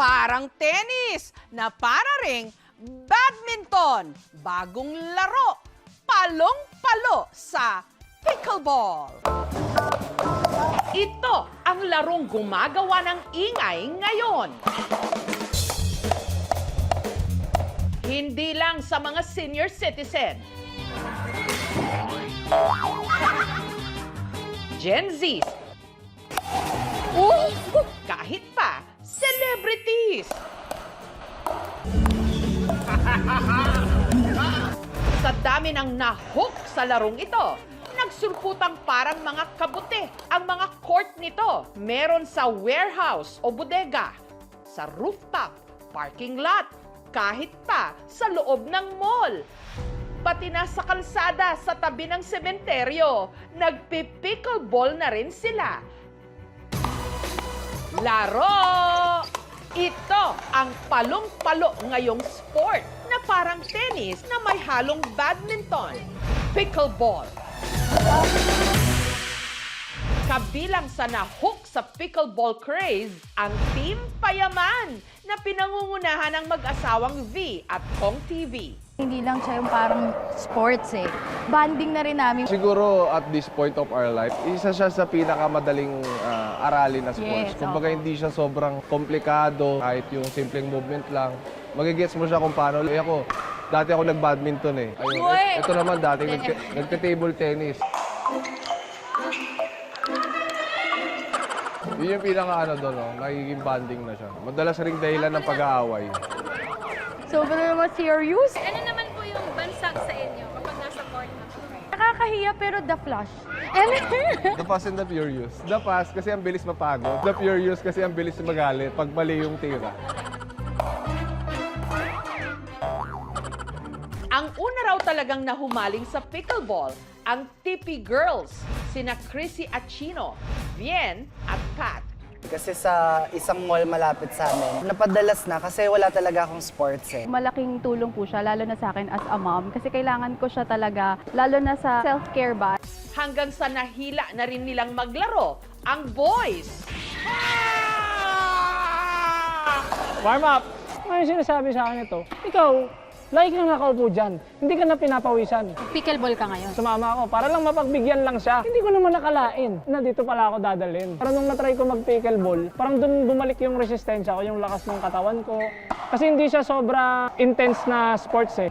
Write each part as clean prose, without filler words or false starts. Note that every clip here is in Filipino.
parang tennis na para ring badminton. Bagong laro, palong-palo sa pickleball. Ito ang larong gumagawa ng ingay ngayon. Hindi lang sa mga senior citizen. Gen Z. Kahit pa celebrities. Sa dami ng nahook sa larong ito, nagsulputang parang mga kabute ang mga court nito. Meron sa warehouse o bodega, sa rooftop, parking lot, kahit pa sa loob ng mall. Pati na sa kalsada sa tabi ng sementeryo, nagpi-pickleball na rin sila. Laro! Ito ang palong-palo ngayong sport na parang tennis na may halong badminton. Pickleball. Kabilang sa nahook sa pickleball craze, ang Team Payaman na pinangungunahan ng mag-asawang V at Kong TV. Hindi lang siya yung parang sports eh. Bonding na rin namin. Siguro at this point of our life, isa siya sa pinakamadaling aralin na sports. Yes, Kumbaga hindi siya sobrang komplikado, kahit yung simpleng movement lang. Magigets mo siya kung paano. Dati ako nag-badminton eh. Ayun, ito naman dati, nagka-table tennis. Yun yung pinaka doon, no? Nagiging bonding na siya. Madalas ring dahilan ng pag-aaway. Sobrang naman serious. Ano naman po yung bansag sa inyo kapag nasa court na po kayo? Nakakahiya pero the flush. The Fast and the Furious. The Fast kasi ang bilis mapagod. The Furious kasi ang bilis magalit pag mali yung tira. Ang una raw talagang nahumaling sa pickleball, ang TP Girls, sina Chrissy Achino, Bien at Pat. Kasi sa isang mall malapit sa amin, napadalas na kasi wala talaga akong sports eh. Malaking tulong po siya, lalo na sa akin as a mom. Kasi kailangan ko siya talaga, lalo na sa self-care ba. Hanggang sa nahila na rin nilang maglaro, ang boys. Warm up! Ano yung sinasabi sa akin ito? Ikaw, lagi kang nakaupo dyan. Hindi ka na pinapawisan. Pickleball ka ngayon. Sumama ako para lang mapagbigyan lang siya. Hindi ko naman nakalain na dito pala ako dadalhin. Para nung natry ko mag-pickleball, parang dun bumalik yung resistensya ko, yung lakas ng katawan ko. Kasi hindi siya sobra intense na sports eh.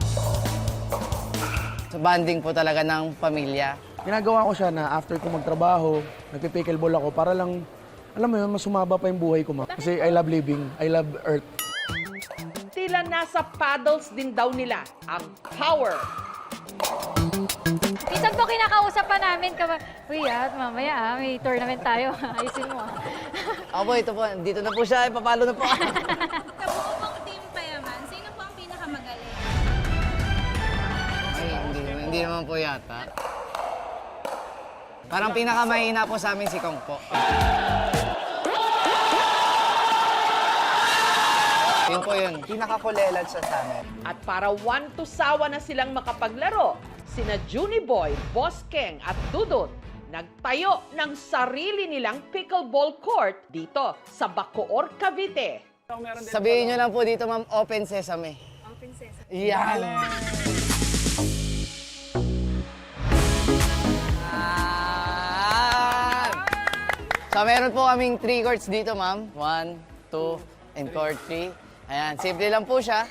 So, bonding po talaga ng pamilya. Ginagawa ko siya na after ko magtrabaho, nagpipickleball ako para lang, alam mo yun, mas sumaba pa yung buhay ko, ma. Kasi I love living, I love earth. Tila nasa paddles din daw nila ang power. Minsan po kinakausap pa namin, uy mamaya may tournament tayo, ayusin mo. Ako ito po, dito na po siya, papalo na po. Sa buo pong Team Payaman, sino po ang pinakamagaling? Ay, hindi naman po yata. Parang pinakamahina po sa amin si Kong po. Yun po yun. Pinakakulelan siya sa amin. At para one to sawa na silang makapaglaro, sina Junie Boy, Boss Keng at Dudut nagtayo ng sarili nilang pickleball court dito sa Bacoor, Cavite. Sabihin nyo lang po dito, ma'am, open sesame. Open sesame. Yan! So, meron po kaming 3 courts dito, ma'am. 1, 2, and court 3. Ayan, simple lang po siya.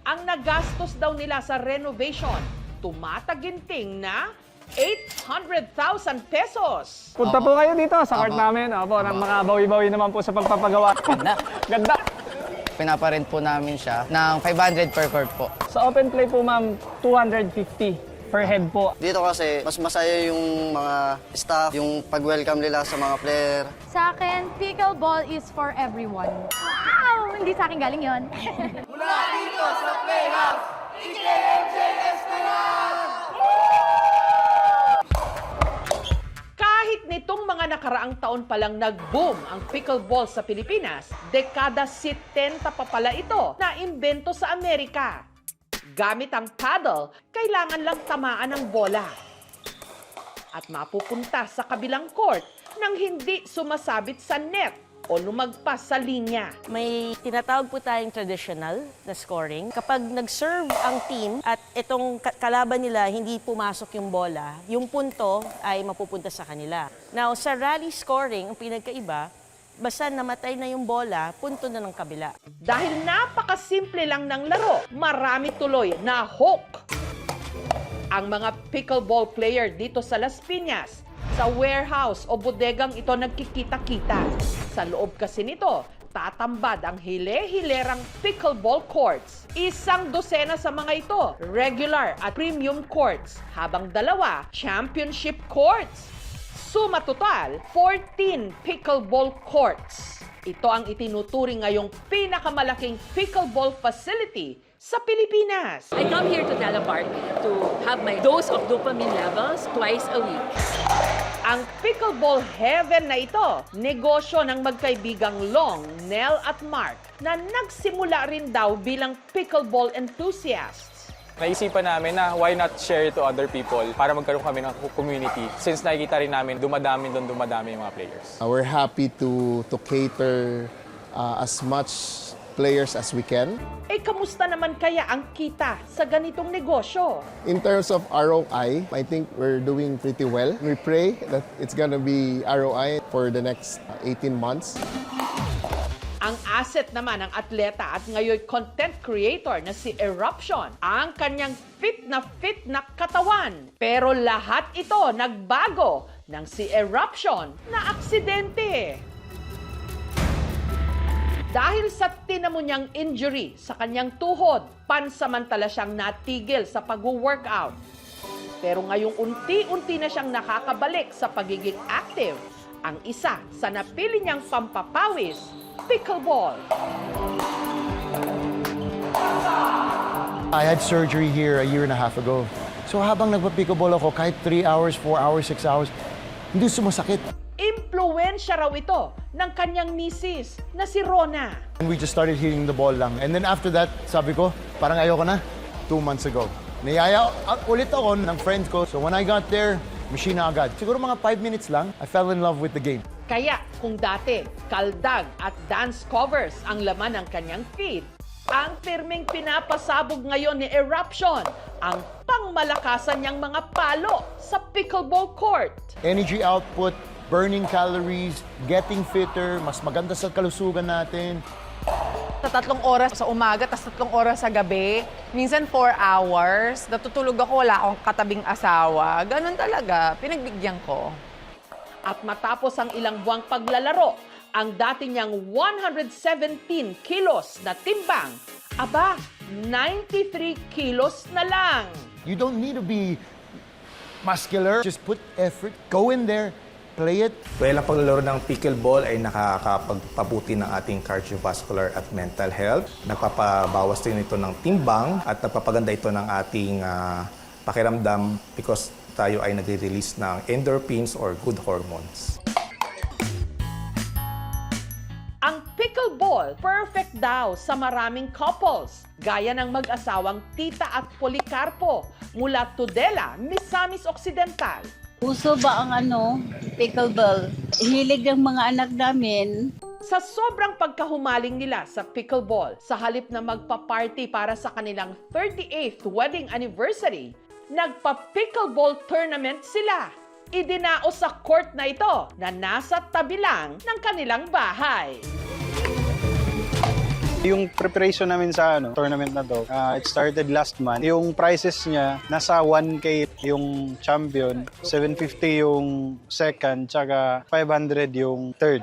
Ang nagastos daw nila sa renovation, tumataginting na 800,000 pesos. Punta po kayo dito sa court Opo. namin. Opo, nang makabawi-bawi naman po sa pagpapagawa. Ganda. Ganda! Pinaparent po namin siya ng 500 per court po. Sa open play po, ma'am, 250 per head po. Dito kasi, mas masaya yung mga staff, yung pag-welcome nila sa mga player. Sa akin, pickleball is for everyone. Wow! Hindi sa akin galing yon. Kahit nitong mga nakaraang taon palang nag-boom ang pickleball sa Pilipinas, dekada 70 pa pala ito na imbento sa Amerika. Gamit ang paddle, kailangan lang tamaan ng bola. At mapupunta sa kabilang court nang hindi sumasabit sa net o lumagpas sa linya. May tinatawag po tayong traditional na scoring. Kapag nag-serve ang team at itong kalaban nila hindi pumasok yung bola, yung punto ay mapupunta sa kanila. Now, sa rally scoring, ang pinagkaiba, basta namatay na yung bola, punto na ng kabila. Dahil napakasimple lang ng laro, marami tuloy na hook. Ang mga pickleball player dito sa Las Piñas, sa warehouse o bodegang ito nagkikita-kita. Sa loob kasi nito, tatambad ang hile-hilerang pickleball courts. 100 sa mga ito, regular at premium courts, habang 2, championship courts. Suma total, 14 pickleball courts. Ito ang itinuturing ngayong pinakamalaking pickleball facility sa Pilipinas. I come here to Della Park to have my dose of dopamine levels twice a week. Ang pickleball heaven na ito, negosyo ng magkaibigang Long, Nel at Mark na nagsimula rin daw bilang pickleball enthusiasts. Naisipan namin na why not share it to other people para magkaroon kami ng community since nakikita rin namin dumadami yung mga players. We're happy to cater as much players as we can. Eh, kamusta naman kaya ang kita sa ganitong negosyo? In terms of ROI, I think we're doing pretty well. We pray that it's gonna be ROI for the next 18 months. Ang asset naman ng atleta at ngayon content creator na si Eruption, ang kanyang fit na katawan. Pero lahat ito nagbago nang si Eruption na aksidente. Dahil sa tinamo niyang injury sa kanyang tuhod, pansamantala siyang natigil sa pag-workout. Pero ngayong unti-unti na siyang nakakabalik sa pagiging active. Ang isa sa napili niyang pampapawis, pickleball. I had surgery here a year and a half ago. So habang nagpa-pickleball ako, kahit 3 hours, 4 hours, 6 hours, hindi sumasakit. Impluwensya raw ito ng kanyang misis na si Rona. And we just started hitting the ball lang. And then after that, sabi ko, parang ayoko na. 2 months ago. Niyaya ulit ako ng friends ko. So when I got there, machine na agad. Siguro mga 5 minutes lang, I fell in love with the game. Kaya kung dati, kaldag at dance covers ang laman ng kanyang feed, ang firmeng pinapasabog ngayon ni Eruption ang pangmalakasan niyang mga palo sa pickleball court. Energy output, burning calories, getting fitter, mas maganda sa kalusugan natin. Sa 3 oras sa umaga, tas 3 oras sa gabi, minsan 4 hours. Natutulog ako, wala akong katabing asawa. Ganun talaga, pinagbigyan ko. At matapos ang ilang buwang paglalaro, ang dati niyang 117 kilos na timbang, aba, 93 kilos na lang. You don't need to be muscular. Just put effort, go in there, play it. Well, ang paglalaro ng pickleball ay nakakapagpabuti ng ating cardiovascular at mental health. Nagpapabawas din ito ng timbang at nagpapaganda ito ng ating pakiramdam because tayo ay nagre-release ng endorphins or good hormones. Ang pickleball, perfect daw sa maraming couples, gaya ng mag-asawang Tita at Policarpo mula Tudela, Misamis Occidental. Uso ba ang pickleball? Hilig ng mga anak namin. Sa sobrang pagkahumaling nila sa pickleball, sa halip na magpa-party para sa kanilang 38th wedding anniversary, nagpa-pickleball tournament sila. Idinaos sa court na ito na nasa tabi lang ng kanilang bahay. Yung preparation namin sa tournament na to, it started last month. Yung prizes niya, nasa 1K yung champion, 750 yung second, tsaka 500 yung third.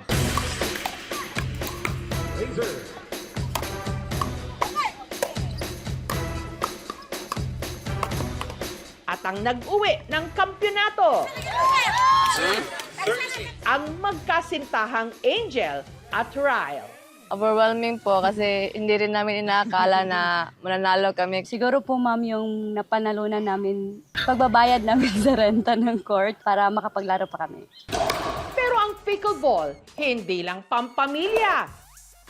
At ang nag-uwi ng kampyonato, ang magkasintahang Angel at Ryle. Overwhelming po kasi hindi rin namin inaakala na mananalo kami. Siguro po, ma'am, yung napanalunan namin, pagbabayad namin sa renta ng court para makapaglaro pa kami. Pero ang pickleball, hindi lang pampamilya,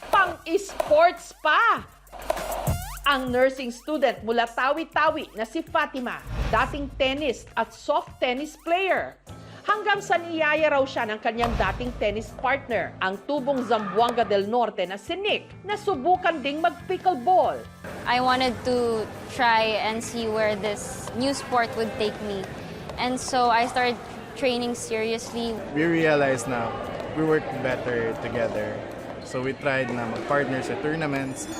pang-esports pa. Ang nursing student mula Tawi-Tawi na si Fatima, dating tennis at soft tennis player, hanggang sa niyaya raw siya ng kanyang dating tennis partner, ang tubong Zamboanga del Norte na si Nick, na subukan ding mag-pickleball. I wanted to try and see where this new sport would take me. And so I started training seriously. We realized na we work better together. So we tried na mag-partner sa tournaments.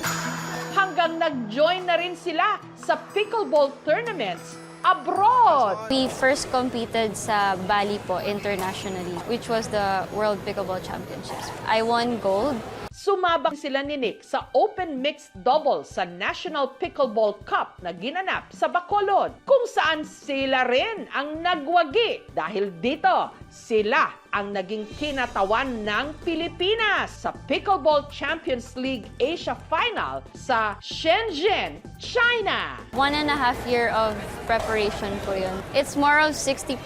Hanggang nag-join na rin sila sa pickleball tournaments abroad. We first competed sa Bali po internationally, which was the World Pickleball Championships. I won gold. Sumabak sila ni Nick sa Open Mixed Doubles sa National Pickleball Cup na ginanap sa Bacolod, kung saan sila rin ang nagwagi. Dahil dito, sila ang naging kinatawan ng Pilipinas sa Pickleball Champions League Asia Final sa Shenzhen, China. 1.5 year of preparation po yun. It's more of 60%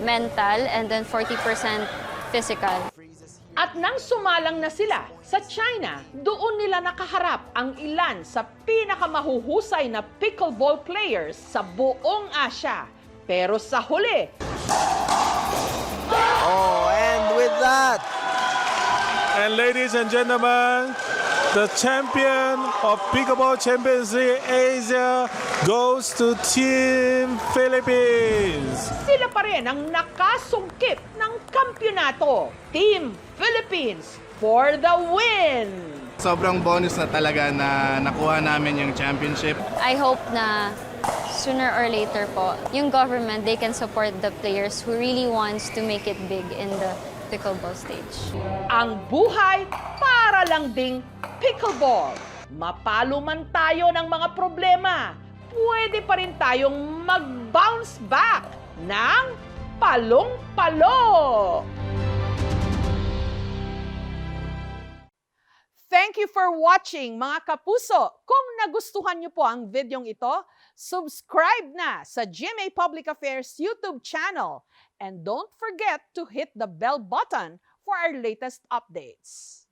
mental and then 40% physical. At nang sumalang na sila sa China, doon nila nakaharap ang ilan sa pinakamahuhusay na pickleball players sa buong Asia. Pero sa huli, and with that, And ladies and gentlemen, the champion of Pickleball Champions League Asia goes to Team Philippines. sila pa rin ang nakasungkit ng kampyonato. Team Philippines for the win! Sobrang bonus na talaga na nakuha namin yung championship. I hope na sooner or later po, yung government, they can support the players who really wants to make it big in the pickleball stage. Ang buhay para lang ding pickleball. Mapalo man tayo ng mga problema, pwede pa rin tayong mag-bounce back ng palong-palo. Thank you for watching, mga kapuso. Kung nagustuhan niyo po ang videong ito, subscribe na sa GMA Public Affairs YouTube channel. And don't forget to hit the bell button for our latest updates.